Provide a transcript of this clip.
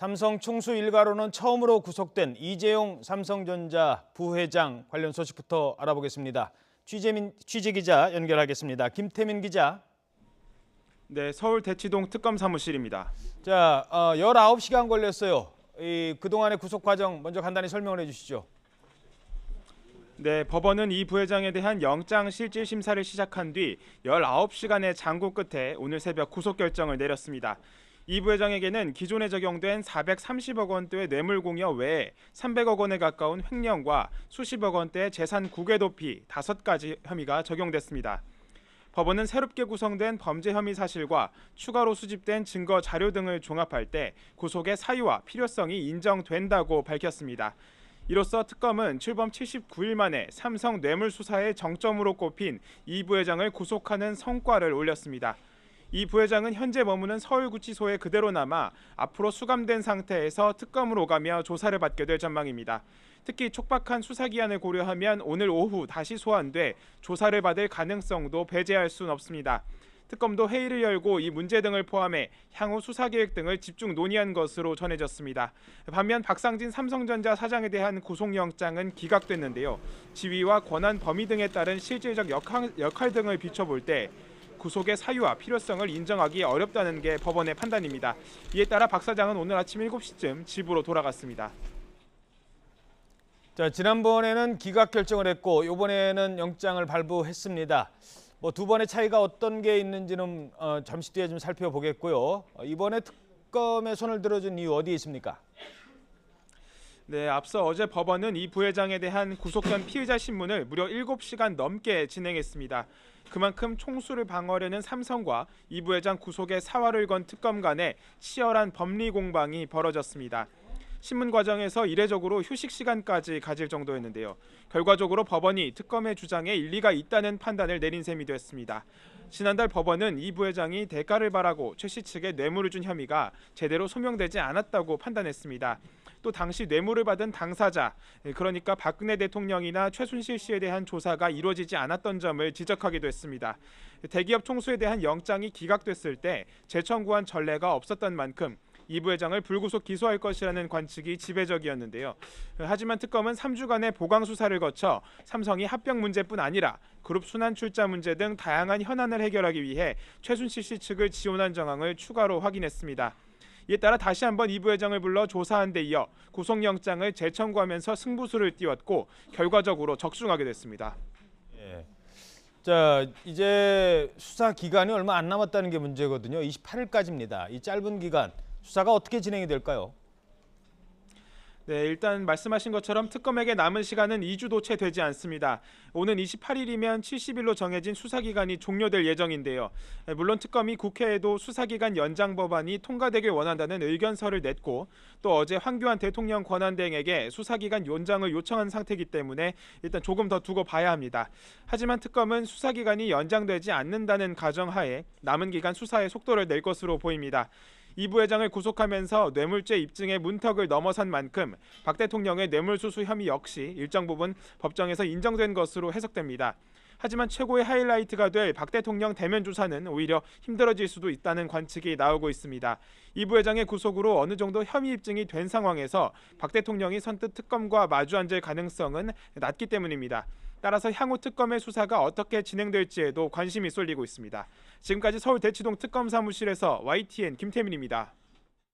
삼성 총수 일가로는 처음으로 구속된 이재용 삼성전자 부회장 관련 소식부터 알아보겠습니다. 취재 기자 연결하겠습니다. 김태민 기자. 네, 서울 대치동 특검 사무실입니다. 자, 19시간 걸렸어요. 그동안의 구속 과정 먼저 간단히 설명을 해주시죠. 네, 법원은 이 부회장에 대한 영장 실질 심사를 시작한 뒤 19시간의 장고 끝에 오늘 새벽 구속 결정을 내렸습니다. 이 부회장에게는 기존에 적용된 430억 원대의 뇌물공여 외에 300억 원에 가까운 횡령과 수십억 원대의 재산 국외 도피 5가지 혐의가 적용됐습니다. 법원은 새롭게 구성된 범죄 혐의 사실과 추가로 수집된 증거 자료 등을 종합할 때 구속의 사유와 필요성이 인정된다고 밝혔습니다. 이로써 특검은 출범 79일 만에 삼성 뇌물 수사의 정점으로 꼽힌 이 부회장을 구속하는 성과를 올렸습니다. 이 부회장은 현재 머무는 서울구치소에 그대로 남아 앞으로 수감된 상태에서 특검을 오가며 조사를 받게 될 전망입니다. 특히 촉박한 수사기한을 고려하면 오늘 오후 다시 소환돼 조사를 받을 가능성도 배제할 수는 없습니다. 특검도 회의를 열고 이 문제 등을 포함해 향후 수사 계획 등을 집중 논의한 것으로 전해졌습니다. 반면 박상진 삼성전자 사장에 대한 구속영장은 기각됐는데요. 지위와 권한 범위 등에 따른 실질적 역할 등을 비춰볼 때 구속의 사유와 필요성을 인정하기 어렵다는 게 법원의 판단입니다. 이에 따라 박 사장은 오늘 아침 7시쯤 집으로 돌아갔습니다. 자, 지난번에는 기각 결정을 했고 이번에는 영장을 발부했습니다. 두 번의 차이가 어떤 게 있는지는 잠시 뒤에 좀 살펴보겠고요. 이번에 특검에 손을 들어준 이유 어디에 있습니까? 네, 앞서 어제 법원은 이 부회장에 대한 구속 전 피의자 신문을 무려 7시간 넘게 진행했습니다. 그만큼 총수를 방어하려는 삼성과 이 부회장 구속에 사활을 건 특검 간에 치열한 법리 공방이 벌어졌습니다. 신문 과정에서 이례적으로 휴식 시간까지 가질 정도였는데요. 결과적으로 법원이 특검의 주장에 일리가 있다는 판단을 내린 셈이 됐습니다. 지난달 법원은 이 부회장이 대가를 바라고 최 씨 측에 뇌물을 준 혐의가 제대로 소명되지 않았다고 판단했습니다. 또 당시 뇌물을 받은 당사자, 그러니까 박근혜 대통령이나 최순실 씨에 대한 조사가 이루어지지 않았던 점을 지적하기도 했습니다. 대기업 총수에 대한 영장이 기각됐을 때 재청구한 전례가 없었던 만큼 이 부회장을 불구속 기소할 것이라는 관측이 지배적이었는데요. 하지만 특검은 3주간의 보강 수사를 거쳐 삼성이 합병 문제뿐 아니라 그룹 순환 출자 문제 등 다양한 현안을 해결하기 위해 최순실 씨 측을 지원한 정황을 추가로 확인했습니다. 이에 따라 다시 한번 이 부회장을 불러 조사한 데 이어 구속영장을 재청구하면서 승부수를 띄웠고 결과적으로 적중하게 됐습니다. 예. 자, 이제 수사 기간이 얼마 안 남았다는 게 문제거든요. 28일까지입니다. 이 짧은 기간 수사가 어떻게 진행이 될까요? 네, 일단 말씀하신 것처럼 특검에게 남은 시간은 2주도 채 되지 않습니다. 오는 28일이면 70일로 정해진 수사기간이 종료될 예정인데요. 물론 특검이 국회에도 수사기간 연장 법안이 통과되길 원한다는 의견서를 냈고 또 어제 황교안 대통령 권한대행에게 수사기간 연장을 요청한 상태이기 때문에 일단 조금 더 두고 봐야 합니다. 하지만 특검은 수사기간이 연장되지 않는다는 가정하에 남은 기간 수사에 속도를 낼 것으로 보입니다. 이 부회장을 구속하면서 뇌물죄 입증의 문턱을 넘어선 만큼 박 대통령의 뇌물수수 혐의 역시 일정 부분 법정에서 인정된 것으로 해석됩니다. 하지만 최고의 하이라이트가 될 박 대통령 대면 조사는 오히려 힘들어질 수도 있다는 관측이 나오고 있습니다. 이 부회장의 구속으로 어느 정도 혐의 입증이 된 상황에서 박 대통령이 선뜻 특검과 마주 앉을 가능성은 낮기 때문입니다. 따라서 향후 특검의 수사가 어떻게 진행될지에도 관심이 쏠리고 있습니다. 지금까지 서울 대치동 특검 사무실에서 YTN 김태민입니다.